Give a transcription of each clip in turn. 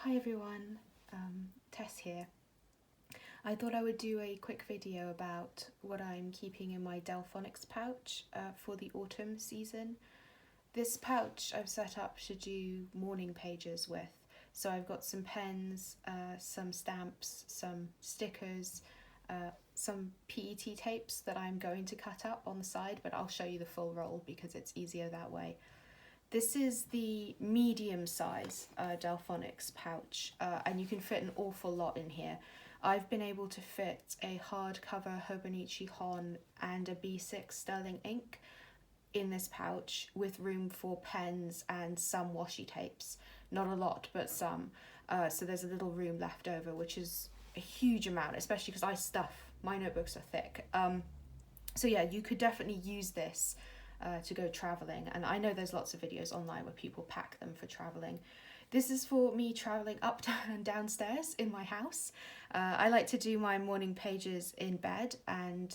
Hi everyone, Tess here. I thought I would do a quick video about what I'm keeping in my delfonics pouch for the autumn season. This pouch I've set up to do morning pages with. So I've got some pens, some stamps, some stickers, some PET tapes that I'm going to cut up on the side, but I'll show you the full roll because it's easier that way. This is the medium size delfonics pouch and you can fit an awful lot in here. I've been able to fit a hardcover Hobonichi Hon and a B6 sterling ink in this pouch with room for pens and some washi tapes. Not a lot, but some. So there's a little room left over, which is a huge amount, especially because my notebooks are thick. So yeah, you could definitely use this to go traveling, and I know there's lots of videos online where people pack them for traveling. This is for me traveling up and downstairs in my house. I like to do my morning pages in bed, and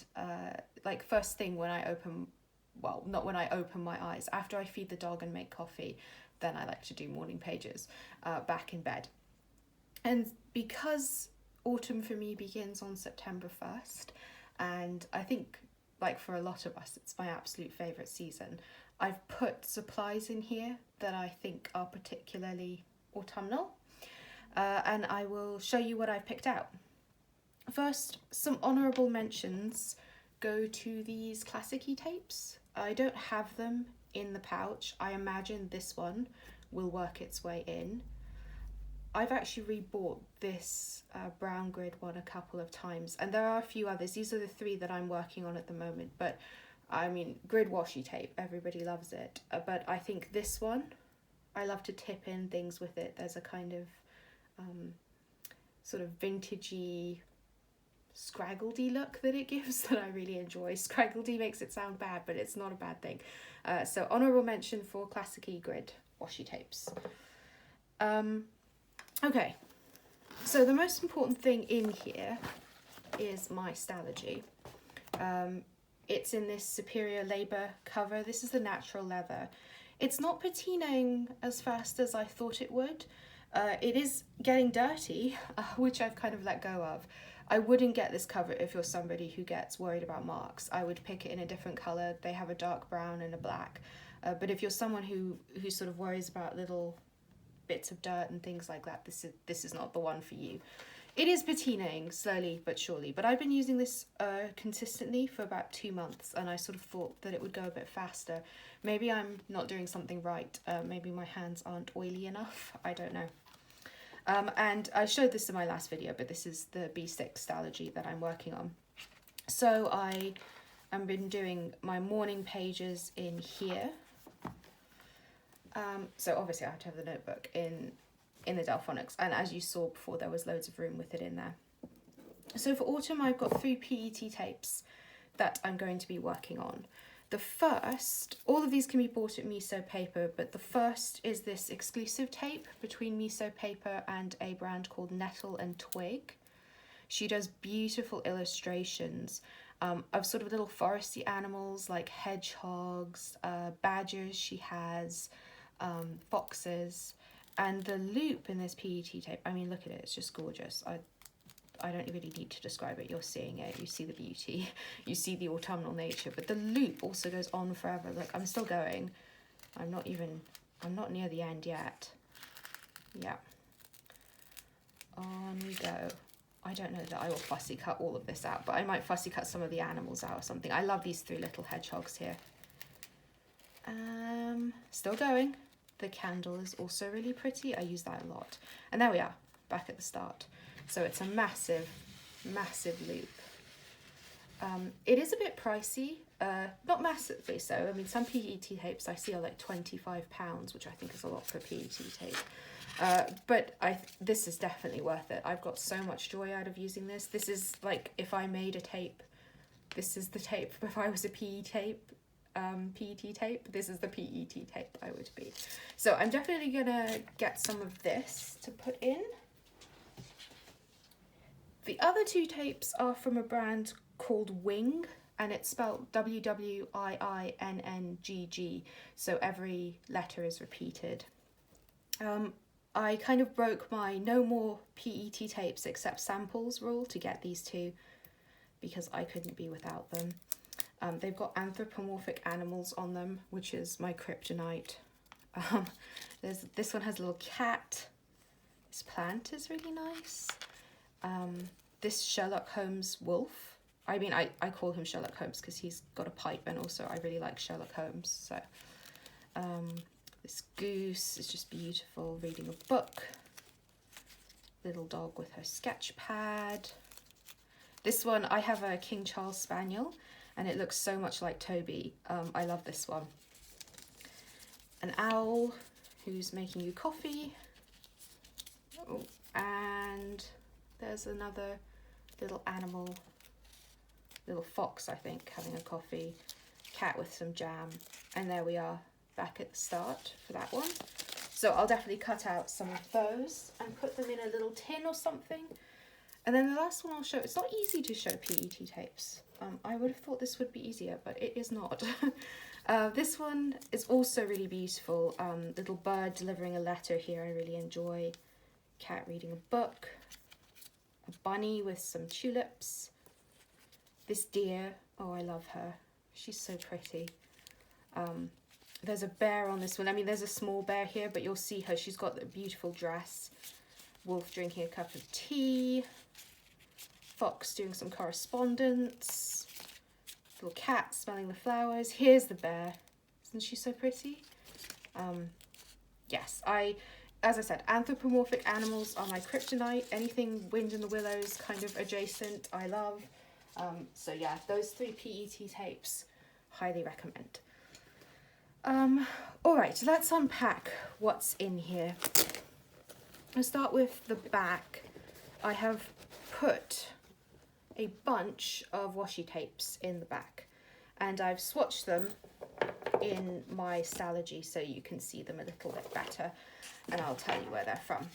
like first thing when I open, well, not when I open my eyes, after I feed the dog and make coffee, then I like to do morning pages back in bed. And because autumn for me begins on September 1st, and I think like for a lot of us, it's my absolute favourite season. I've put supplies in here that I think are particularly autumnal, and I will show you what I've picked out. First, some honourable mentions go to these classic-y tapes. I don't have them in the pouch. I imagine this one will work its way in. I've actually rebought this brown grid one a couple of times, and there are a few others. These are the three that I'm working on at the moment, but I mean, grid washi tape, everybody loves it. But I think this one, I love to tip in things with it. There's a kind of sort of vintagey, scraggledy look that it gives that I really enjoy. Scraggledy makes it sound bad, but it's not a bad thing. So honourable mention for classic-y grid washi tapes. Okay, so the most important thing in here is my stalogy. It's in this Superior Labour cover. This is the natural leather. It's not patinaing as fast as I thought it would. It is getting dirty, which I've kind of let go of. I wouldn't get this cover if you're somebody who gets worried about marks. I would pick it in a different colour. They have a dark brown and a black. But if you're someone who sort of worries about little bits of dirt and things like that, this is not the one for you. It is patinaing slowly but surely, but I've been using this consistently for about 2 months, and I sort of thought that it would go a bit faster. Maybe I'm not doing something right. Maybe my hands aren't oily enough. I don't know. And I showed this in my last video, but this is the B6 stalogy that I'm working on. So I have been doing my morning pages in here. So obviously I have to have the notebook in the delfonics, and as you saw before, there was loads of room with it in there. So for autumn, I've got 3 PET tapes that I'm going to be working on. The first, all of these can be bought at Miso Paper, but the first is this exclusive tape between Miso Paper and a brand called Nettle and Twig. She does beautiful illustrations of sort of little foresty animals like hedgehogs, badgers she has, foxes, and the loop in this PET tape, I mean, look at it, it's just gorgeous. I don't really need to describe it. You're seeing it, you see the beauty, you see the autumnal nature, but the loop also goes on forever. Look, I'm still going. I'm not near the end yet. Yeah. On we go. I don't know that I will fussy cut all of this out, but I might fussy cut some of the animals out or something. I love these 3 little hedgehogs here. Still going. The candle is also really pretty. I use that a lot. And there we are, back at the start. So it's a massive, massive loop. It is a bit pricey, not massively so. I mean, some PET tapes I see are like £25, which I think is a lot for PET tape. But this is definitely worth it. I've got so much joy out of using this. This is like, if I made a tape, this is the tape. If I was a PET tape, this is the PET tape I would be. So I'm definitely gonna get some of this to put in. The other 2 tapes are from a brand called Wing, and it's spelled WWIINNGG, so every letter is repeated. I kind of broke my no more PET tapes except samples rule to get these two because I couldn't be without them. They've got anthropomorphic animals on them, which is my kryptonite. This one has a little cat. This plant is really nice. This Sherlock Holmes wolf. I mean, I call him Sherlock Holmes because he's got a pipe, and also I really like Sherlock Holmes. So this goose is just beautiful, reading a book. Little dog with her sketch pad. This one, I have a King Charles Spaniel, and it looks so much like Toby. I love this one. An owl who's making you coffee. Oh, and there's another little animal, little fox, I think, having a coffee. Cat with some jam. And there we are, back at the start for that one. So I'll definitely cut out some of those and put them in a little tin or something. And then the last one I'll show, it's not easy to show PET tapes. I would have thought this would be easier, but it is not. This one is also really beautiful. Little bird delivering a letter here, I really enjoy. Cat reading a book. A bunny with some tulips. This deer, oh, I love her. She's so pretty. There's a bear on this one. I mean, there's a small bear here, but you'll see her. She's got a beautiful dress. Wolf drinking a cup of tea. Fox doing some correspondence. Little cat smelling the flowers. Here's the bear. Isn't she so pretty? Yes, as I said, anthropomorphic animals are my kryptonite. Anything Wind in the Willows kind of adjacent, I love. So yeah, those 3 PET tapes, highly recommend. All right, so let's unpack what's in here. I'll start with the back. I have put a bunch of washi tapes in the back, and I've swatched them in my stalogy so you can see them a little bit better, and I'll tell you where they're from.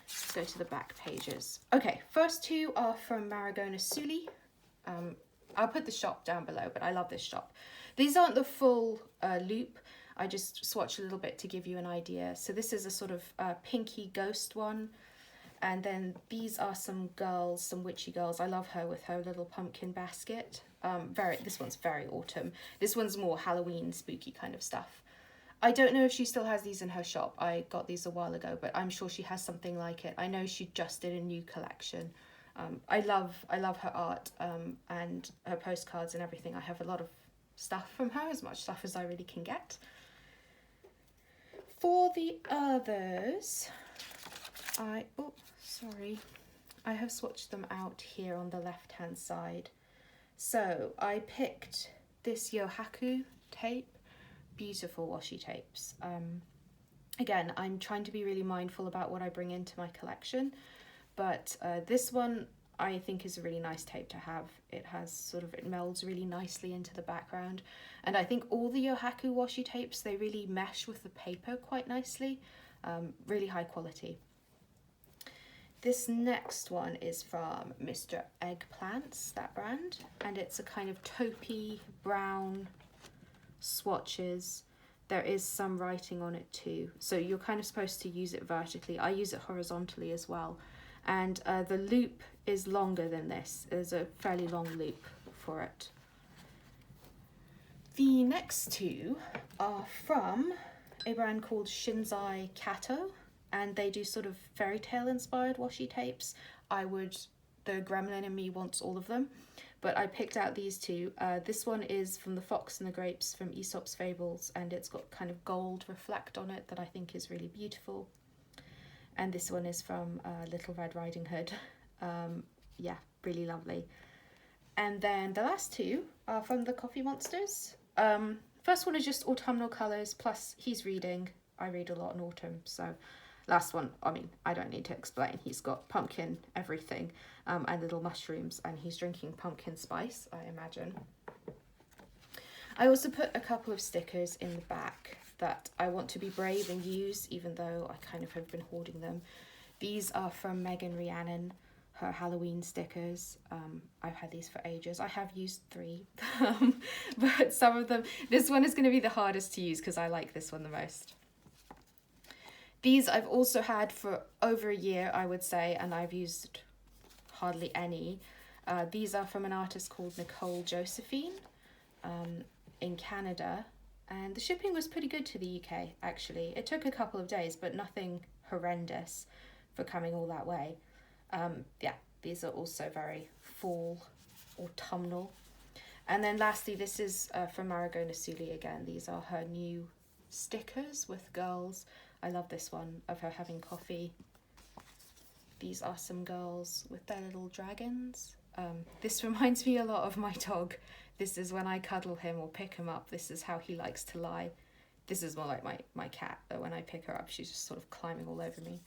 Let's go to the back pages. Okay, first 2 are from MarigonaSuliArt. I'll put the shop down below, but I love this shop. These aren't the full loop. I just swatched a little bit to give you an idea. So this is a sort of pinky ghost one. And then these are some girls, some witchy girls. I love her with her little pumpkin basket. This one's very autumn. This one's more Halloween, spooky kind of stuff. I don't know if she still has these in her shop. I got these a while ago, but I'm sure she has something like it. I know she just did a new collection. I love her art and her postcards and everything. I have a lot of stuff from her, as much stuff as I really can get. For the others, I have swatched them out here on the left hand side. So I picked this Yohaku tape, beautiful washi tapes. Again, I'm trying to be really mindful about what I bring into my collection, but this one I think is a really nice tape to have. It melds really nicely into the background, and I think all the Yohaku washi tapes, they really mesh with the paper quite nicely. Really high quality. This next one is from Mr. Eggplants, that brand, and it's a kind of taupey brown swatches. There is some writing on it too, so you're kind of supposed to use it vertically. I use it horizontally as well, and the loop is longer than this. There's a fairly long loop for it. The next 2 are from a brand called Shinzai Kato, and they do sort of fairy tale inspired washi tapes. The gremlin in me wants all of them, but I picked out these 2. This one is from The Fox and the Grapes from Aesop's Fables, and it's got kind of gold reflect on it that I think is really beautiful. And this one is from Little Red Riding Hood. Yeah, really lovely. And then the last 2 are from the Coffee Monsters. First one is just autumnal colours, plus he's reading. I read a lot in autumn, so last one, I mean, I don't need to explain. He's got pumpkin everything and little mushrooms, and he's drinking pumpkin spice, I imagine. I also put a couple of stickers in the back that I want to be brave and use, even though I kind of have been hoarding them. These are from Rihannon, her Halloween stickers. I've had these for ages. I have used 3, but some of them, this one is going to be the hardest to use because I like this one the most. These I've also had for over a year, I would say, and I've used hardly any. These are from an artist called Nicole Josephine in Canada, and the shipping was pretty good to the UK, actually. It took a couple of days, but nothing horrendous for coming all that way. Yeah, these are also very fall, autumnal. And then lastly, this is from MarigonaSuliArt again. These are her new stickers with girls. I love this one of her having coffee. These are some girls with their little dragons. This reminds me a lot of my dog. This is when I cuddle him or pick him up. This is how he likes to lie. This is more like my cat, but when I pick her up, she's just sort of climbing all over me.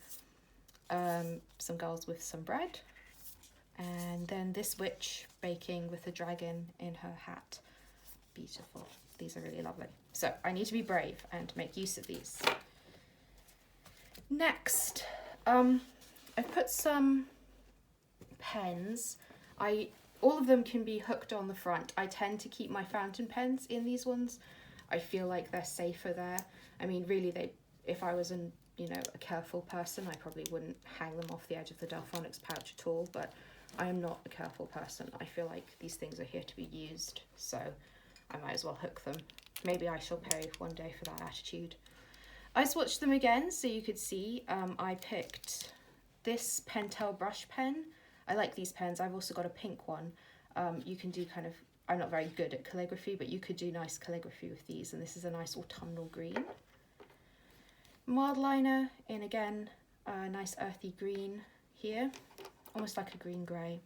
Some girls with some bread. And then this witch baking with a dragon in her hat. Beautiful. These are really lovely. So I need to be brave and make use of these. Next, I've put some pens. All of them can be hooked on the front. I tend to keep my fountain pens in these ones. I feel like they're safer there. I mean, really, if I was a careful person, I probably wouldn't hang them off the edge of the delfonics pouch at all, but I am not a careful person. I feel like these things are here to be used, so I might as well hook them. Maybe I shall pay one day for that attitude. I swatched them again so you could see. I picked this Pentel brush pen. I like these pens. I've also got a pink one. You can do kind of, I'm not very good at calligraphy, but you could do nice calligraphy with these, and this is a nice autumnal green. Mild liner in, again, a nice earthy green here, almost like a green grey.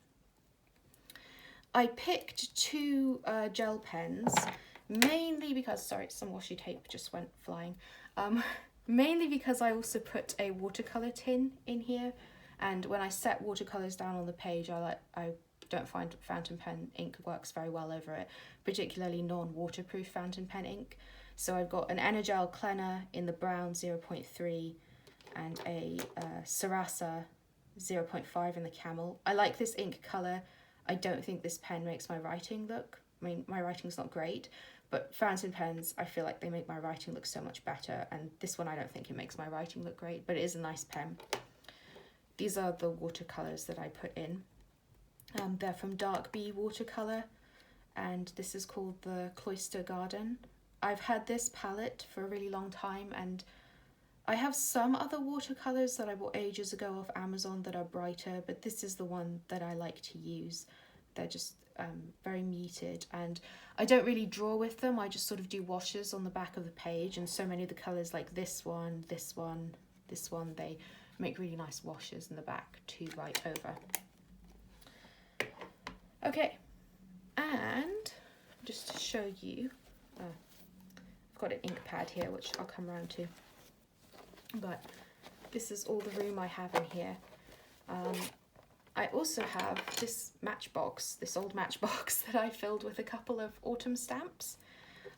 I picked two gel pens, mainly because, sorry, some washi tape just went flying. Mainly because I also put a watercolor tin in here, and when I set watercolors down on the page, I don't find fountain pen ink works very well over it, particularly non-waterproof fountain pen ink. So I've got an Energel Cleaner in the brown 0.3 and a Sarasa 0.5 in the camel. I like this ink colour. I don't think this pen makes my writing look, I mean, my writing's not great, but fountain pens, I feel like they make my writing look so much better, and this one I don't think it makes my writing look great, but it is a nice pen. These are the watercolours that I put in. They're from Dark Bee Watercolour, and this is called the Cloister Garden. I've had this palette for a really long time, and I have some other watercolours that I bought ages ago off Amazon that are brighter, but this is the one that I like to use. They're just very muted, and I don't really draw with them. I just sort of do washes on the back of the page, and so many of the colours like this one, this one, this one, they make really nice washes in the back to write over. Okay, and just to show you, I've got an ink pad here which I'll come around to, but this is all the room I have in here. I also have this matchbox, this old matchbox that I filled with a couple of autumn stamps.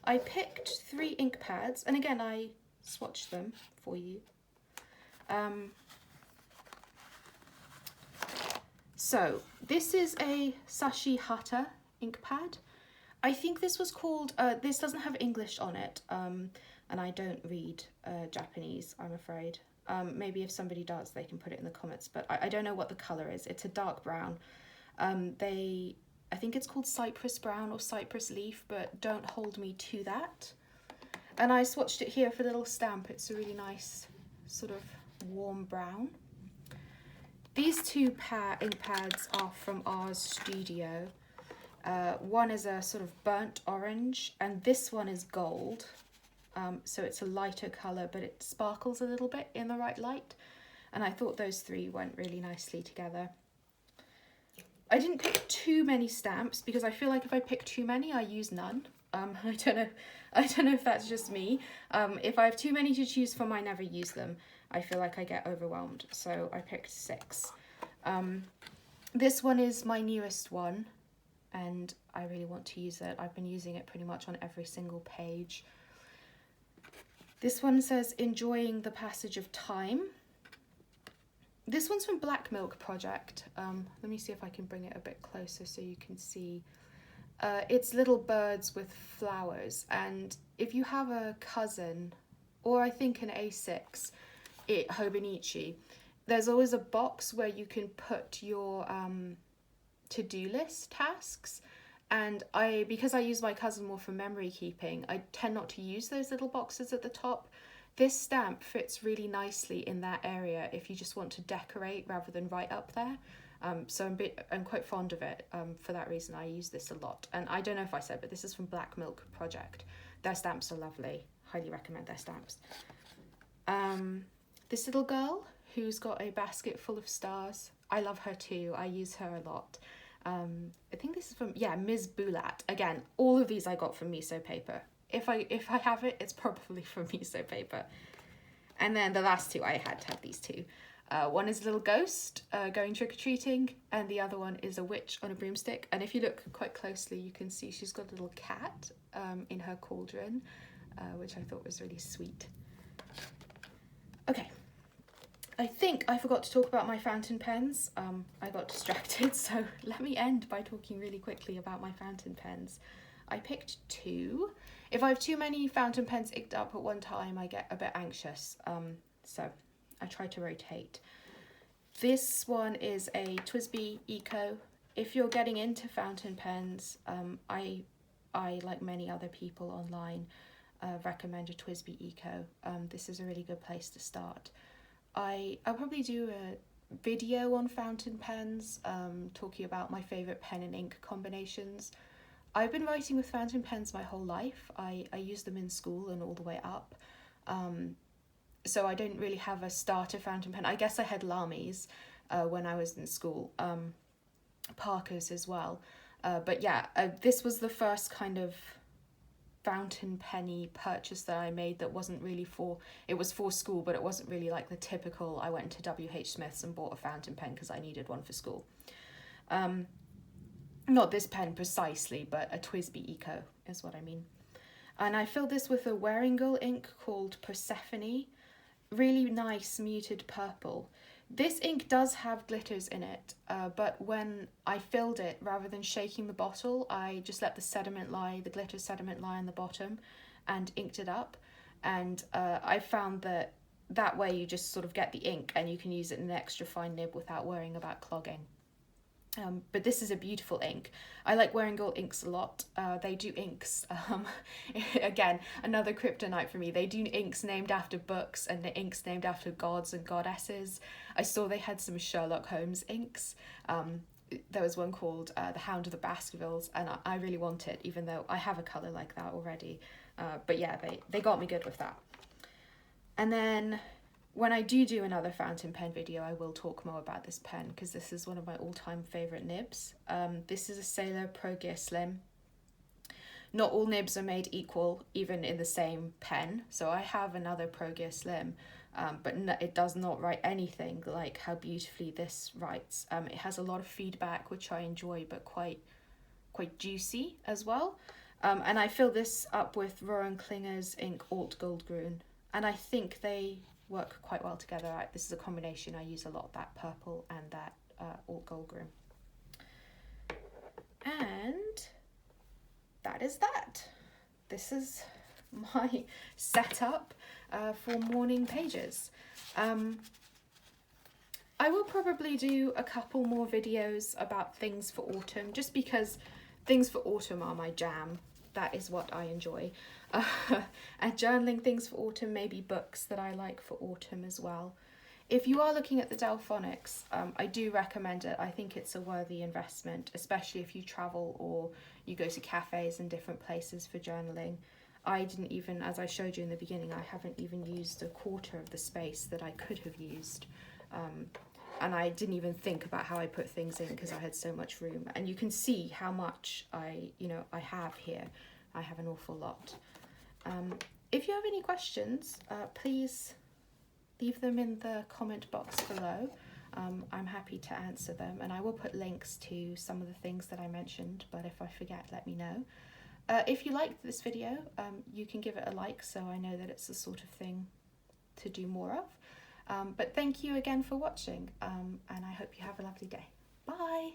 I picked 3 ink pads, and again I swatched them for you. So this is a Sashi Hata ink pad. I think this was called, this doesn't have English on it, and I don't read Japanese, I'm afraid. Maybe if somebody does, they can put it in the comments, but I don't know what the colour is. It's a dark brown. I think it's called Cypress Brown or Cypress Leaf, but don't hold me to that. And I swatched it here for a little stamp. It's a really nice sort of warm brown. These 2 ink pads are from Ars Studio. One is a sort of burnt orange, and this one is gold. So it's a lighter colour, but it sparkles a little bit in the right light. And I thought those 3 went really nicely together. I didn't pick too many stamps because I feel like if I pick too many, I use none. I don't know if that's just me. If I have too many to choose from, I never use them. I feel like I get overwhelmed, so I picked 6. This one is my newest one, and I really want to use it. I've been using it pretty much on every single page. This one says, enjoying the passage of time. This one's from Black Milk Project. Let me see if I can bring it a bit closer so you can see. It's little birds with flowers, and if you have a cousin, or I think an A6, Hobonichi, there's always a box where you can put your to-do list tasks. And because I use my cousin more for memory keeping, I tend not to use those little boxes at the top. This stamp fits really nicely in that area if you just want to decorate rather than write up there. So I'm quite fond of it. For that reason, I use this a lot. And I don't know if I said, but this is from Black Milk Project. Their stamps are lovely. Highly recommend their stamps. This little girl who's got a basket full of stars. I love her too. I use her a lot. I think this is from, Ms. Bulat. Again, all of these I got from Miso Paper. If I have it, it's probably from Miso Paper. And then the last two, I had to have these two. One is a little ghost going trick-or-treating, and the other one is a witch on a broomstick. And if you look quite closely, you can see she's got a little cat in her cauldron, which I thought was really sweet. Okay, I think I forgot to talk about my fountain pens. I got distracted, so let me end by talking really quickly about my fountain pens. I picked two. If I have too many fountain pens inked up at one time, I get a bit anxious, so I try to rotate. This one is a TWSBI Eco. If you're getting into fountain pens, I like many other people online, recommend a TWSBI Eco. This is a really good place to start. I'll probably do a video on fountain pens, talking about my favourite pen and ink combinations. I've been writing with fountain pens my whole life. I used them in school and all the way up. So I don't really have a starter fountain pen. I guess I had Lamis when I was in school, Parkers as well. But yeah, this was the first kind of fountain penny purchase that I made that wasn't really it was for school, but it wasn't really like the typical, I went to W.H. Smith's and bought a fountain pen because I needed one for school. Not this pen precisely, but a TWSBI Eco is what I mean. And I filled this with a Waringal ink called Persephone. Really nice muted purple. This ink does have glitters in it, but when I filled it, rather than shaking the bottle, I just let the glitter sediment lie on the bottom and inked it up. And I found that way you just sort of get the ink and you can use it in an extra fine nib without worrying about clogging. But this is a beautiful ink. I like Waringal inks a lot. They do inks, again, another kryptonite for me. They do inks named after books and the inks named after gods and goddesses. I saw they had some Sherlock Holmes inks. There was one called The Hound of the Baskervilles, and I really want it, even though I have a colour like that already. But yeah, they got me good with that. And then when I do another fountain pen video, I will talk more about this pen because this is one of my all-time favourite nibs. This is a Sailor Pro Gear Slim. Not all nibs are made equal, even in the same pen. So I have another Pro Gear Slim, but it does not write anything like how beautifully this writes. It has a lot of feedback, which I enjoy, but quite juicy as well. And I fill this up with Rowan Klinger's ink Alt Goldgrün, and I think they work quite well together. This is a combination I use a lot, that purple and that Alt Goldgrün. And that is that. This is my setup for morning pages. I will probably do a couple more videos about things for autumn, just because things for autumn are my jam. That is what I enjoy. And journaling things for autumn, maybe books that I like for autumn as well. If you are looking at the Delfonics, I do recommend it. I think it's a worthy investment, especially if you travel or you go to cafes and different places for journaling. I didn't even, as I showed you in the beginning, I haven't even used a quarter of the space that I could have used. And I didn't even think about how I put things in because I had so much room. And you can see how much I have here. I have an awful lot. If you have any questions, please leave them in the comment box below. I'm happy to answer them, and I will put links to some of the things that I mentioned, but if I forget, let me know. If you liked this video, you can give it a like so I know that it's the sort of thing to do more of. But thank you again for watching, and I hope you have a lovely day. Bye!